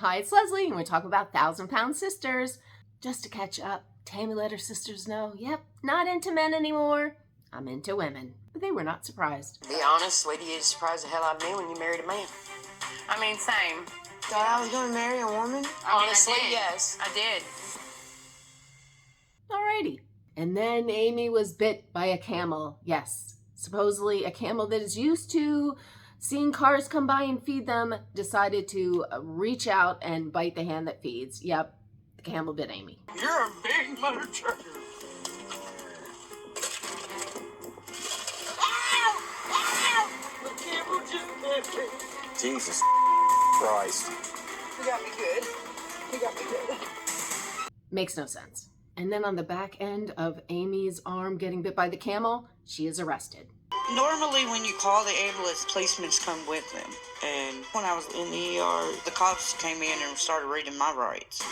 Hi, it's Leslie, and we're talking about 1,000-Pound Sisters. Just to catch up, Tammy let her sisters know, yep, not into men anymore. I'm into women. But they were not surprised. To be honest, sweetie, you surprised the hell out of me when you married a man. I mean, same. Thought I was going to marry a woman? Honestly, yes. I did. Alrighty. And then Amy was bit by a camel. Yes, supposedly a camel that is used to seeing cars come by and feed them decided to reach out and bite the hand that feeds. Yep, the camel bit Amy. You're a big mother trucker. The camel just bit me. Jesus Christ. You got me good. You got me good. Makes no sense. And then on the back end of Amy's arm getting bit by the camel, she is arrested. Normally when you call the ambulance, policemen come with them. And when I was in the ER, the cops came in and started reading my rights.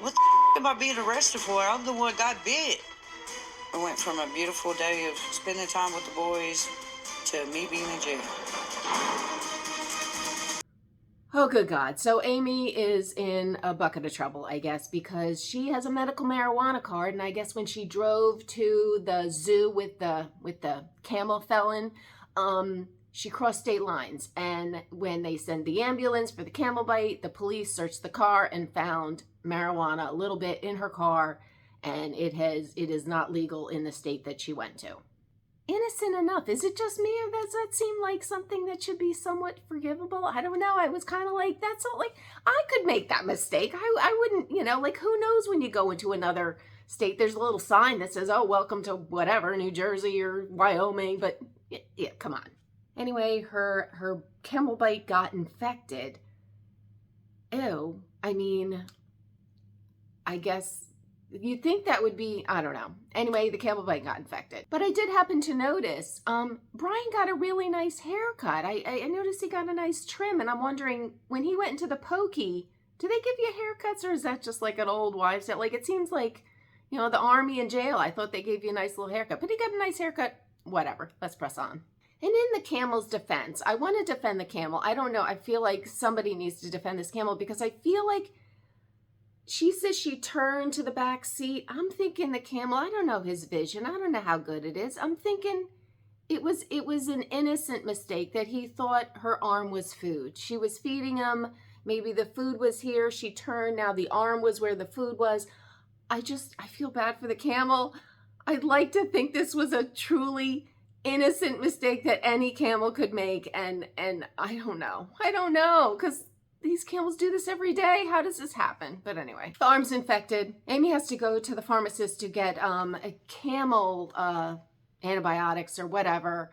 What the am I being arrested for? I'm the one that got bit. I went from a beautiful day of spending time with the boys to me being in jail. Oh, good God. So Amy is in a bucket of trouble, I guess, because she has a medical marijuana card. And I guess when she drove to the zoo with the camel felon, she crossed state lines. And when they send the ambulance for the camel bite, the police searched the car and found marijuana, a little bit in her car. And it is not legal in the state that she went to. Innocent enough. Is it just me, or does that seem like something that should be somewhat forgivable? I don't know. I was kind of like, that's all, like, I could make that mistake. I wouldn't, like, who knows when you go into another state, there's a little sign that says, oh, welcome to whatever, New Jersey or Wyoming, but yeah, come on. Anyway, her camel bite got infected. Ew. I mean, I guess you'd think that would be, I don't know. Anyway, the camel bite got infected. But I did happen to notice, Brian got a really nice haircut. I noticed he got a nice trim, and I'm wondering, when he went into the pokey, do they give you haircuts, or is that just like an old wives' tale? Like, it seems like, the army and jail, I thought they gave you a nice little haircut. But he got a nice haircut. Whatever. Let's press on. And in the camel's defense, I want to defend the camel. I don't know. I feel like somebody needs to defend this camel, because I feel like she says she turned to the back seat. I'm thinking the camel, I don't know his vision. I don't know how good it is. I'm thinking it was an innocent mistake that he thought her arm was food. She was feeding him. Maybe the food was here. She turned. Now the arm was where the food was. I feel bad for the camel. I'd like to think this was a truly innocent mistake that any camel could make. And I don't know. Because these camels do this every day. How does this happen? But anyway, the arm's infected. Amy has to go to the pharmacist to get a camel antibiotics or whatever.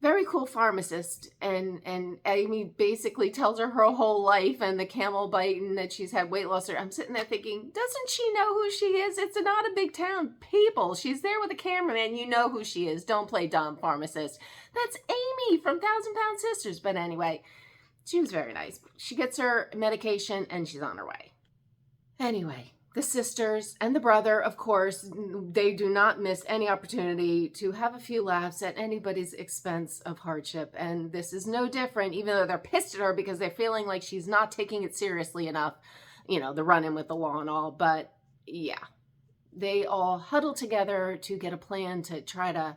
Very cool pharmacist. And Amy basically tells her whole life and the camel bite and that she's had weight loss. I'm sitting there thinking, doesn't she know who she is? It's not a big town. People, she's there with a cameraman. You know who she is. Don't play dumb, pharmacist. That's Amy from 1,000-Pound Sisters. But anyway, she was very nice. She gets her medication and she's on her way. Anyway, the sisters and the brother, of course, they do not miss any opportunity to have a few laughs at anybody's expense of hardship. And this is no different, even though they're pissed at her because they're feeling like she's not taking it seriously enough, the run-in with the law and all. But yeah, they all huddle together to get a plan to try to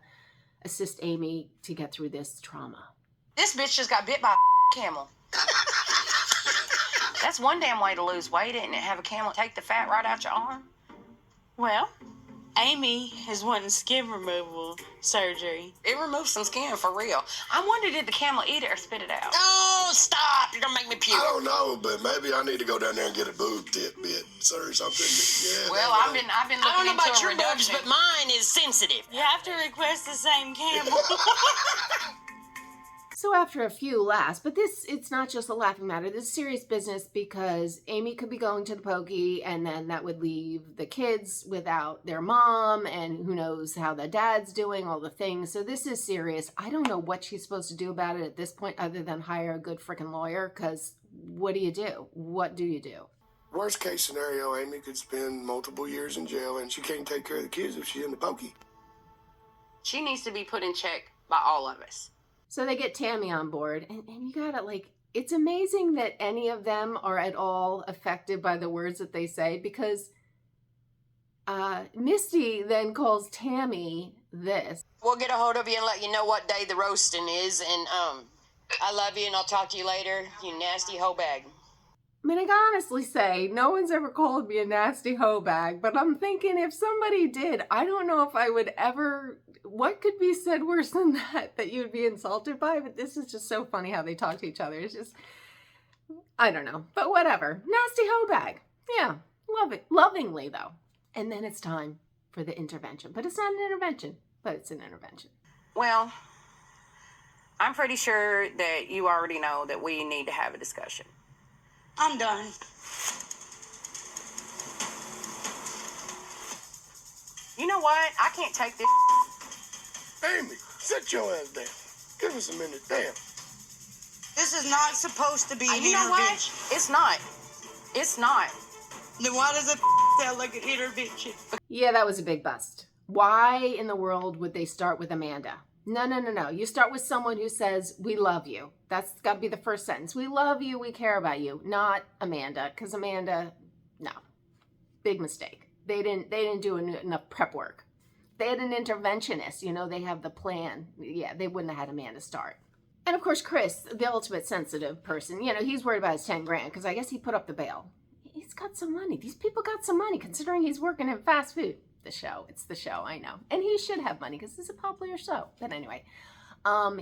assist Amy to get through this trauma. This bitch just got bit by a camel. That's one damn way to lose weight, isn't it? Have a camel take the fat right out your arm. Well, Amy is wanting skin removal surgery. It removes some skin for real. I wonder, did the camel eat it or spit it out? Oh, stop. You're going to make me puke. I don't know, but maybe I need to go down there and get a boob tip bit or something. Yeah, Well, I've been I looking don't know into about a your boobs, reduction. but mine is sensitive. You have to request the same camel. So after a few laughs, but it's not just a laughing matter, this is serious business because Amy could be going to the pokey and then that would leave the kids without their mom and who knows how the dad's doing, all the things. So this is serious. I don't know what she's supposed to do about it at this point other than hire a good freaking lawyer, because what do you do? What do you do? Worst case scenario, Amy could spend multiple years in jail and she can't take care of the kids if she's in the pokey. She needs to be put in check by all of us. So they get Tammy on board, and you gotta, like, It's amazing that any of them are at all affected by the words that they say, because Misty then calls Tammy this. We'll get a hold of you and let you know what day the roasting is. And I love you, and I'll talk to you later. You nasty hoe bag. I mean, I can honestly say no one's ever called me a nasty hoe bag, but I'm thinking if somebody did, I don't know if I would ever. What could be said worse than that you'd be insulted by? But this is just so funny how they talk to each other. It's just, I don't know, but whatever. Nasty hoe bag. Yeah, love it. Lovingly though. And then it's time for the intervention, but it's not an intervention, but it's an intervention. Well, I'm pretty sure that you already know that we need to have a discussion. I'm done. You know what? I can't take this. Amy, sit your ass down. Give us a minute. Damn. This is not supposed to be an You know what? intervention. It's not. It's not. Then why does it sound like an intervention? Yeah, that was a big bust. Why in the world would they start with Amanda? No. You start with someone who says, we love you. That's got to be the first sentence. We love you. We care about you. Not Amanda. Because Amanda, no. Big mistake. They didn't do enough prep work. They had an interventionist. You know, they have the plan. Yeah, they wouldn't have had Amanda start. And of course, Chris, the ultimate sensitive person, you know, he's worried about his 10 grand because I guess he put up the bail. He's got some money. These people got some money considering he's working in fast food. It's the show, I know. And he should have money because it's a popular show. But anyway,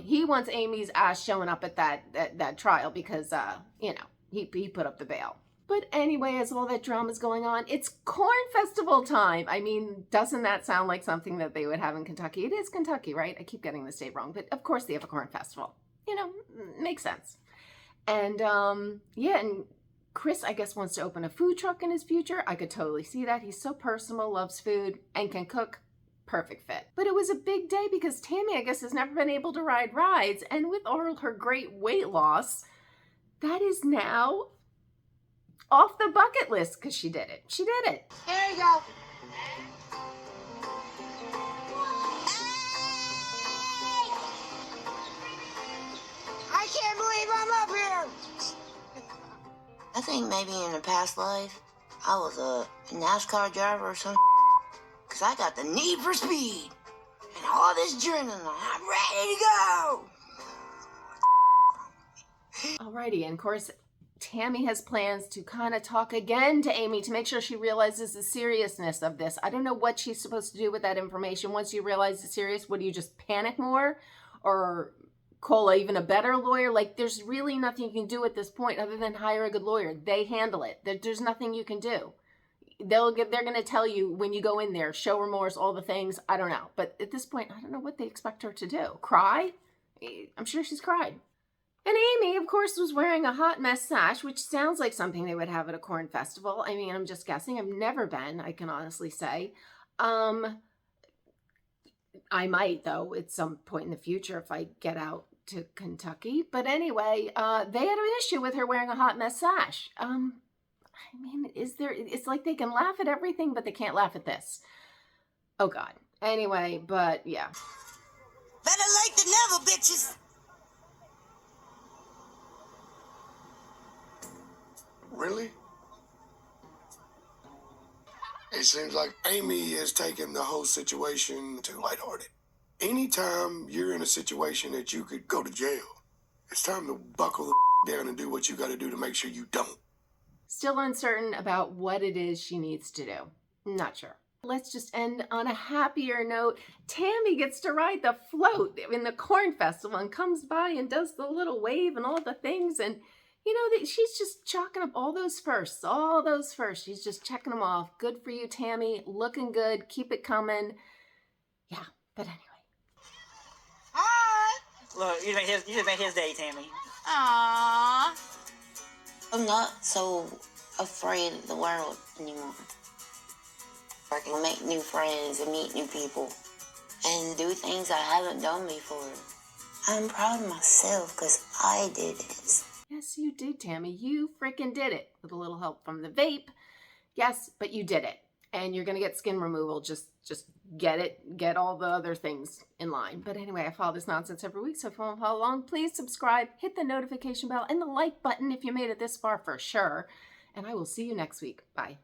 he wants Amy's ass showing up at that trial because, you know, he put up the bail. But anyway, as all that drama's going on, it's Corn Festival time. I mean, doesn't that sound like something that they would have in Kentucky? It is Kentucky, right? I keep getting the state wrong, but of course they have a Corn Festival. You know, makes sense. And, yeah, and Chris, I guess, wants to open a food truck in his future. I could totally see that. He's so personal, loves food, and can cook. Perfect fit. But it was a big day because Tammy, I guess, has never been able to ride rides. And with all her great weight loss, that is now off the bucket list because she did it. She did it. Here you go. I can't believe I'm up here. I think maybe in a past life, I was a NASCAR driver or something. Because I got the need for speed. And all this adrenaline, I'm ready to go. Alrighty, and of course, Tammy has plans to kind of talk again to Amy to make sure she realizes the seriousness of this. I don't know what she's supposed to do with that information. Once you realize it's serious, what do you just panic more? Or call even a better lawyer? Like, there's really nothing you can do at this point other than hire a good lawyer. They handle it. There's nothing you can do. They're going to tell you when you go in there, show remorse, all the things. I don't know. But at this point, I don't know what they expect her to do. Cry? I'm sure she's cried. And Amy, of course, was wearing a hot mess sash, which sounds like something they would have at a corn festival. I mean, I'm just guessing. I've never been, I can honestly say. I might, though, at some point in the future if I get out to Kentucky. But anyway, they had an issue with her wearing a hot mess sash. I mean, it's like they can laugh at everything, but they can't laugh at this. Oh, God. Anyway, but yeah. Better late than never, bitches. Really? It seems like Amy is taking the whole situation too lighthearted. Anytime you're in a situation that you could go to jail, it's time to buckle the down and do what you got to do to make sure you don't. Still uncertain about what it is she needs to do. Not sure. Let's just end on a happier note. Tammy gets to ride the float in the corn festival and comes by and does the little wave and all the things. And, you know, she's just chalking up all those firsts. She's just checking them off. Good for you, Tammy. Looking good. Keep it coming. Yeah, but anyway. Hi. Look, you just made his day, Tammy. Aww. I'm not so afraid of the world anymore. I can make new friends and meet new people and do things I haven't done before. I'm proud of myself because I did it. Yes, you did, Tammy. You freaking did it. With a little help from the vape. Yes, but you did it. and you're gonna get skin removal. Just get all the other things in line. But anyway, I follow this nonsense every week, so if you want to follow along, please subscribe, hit the notification bell, and the like button if you made it this far for sure. And I will see you next week. Bye.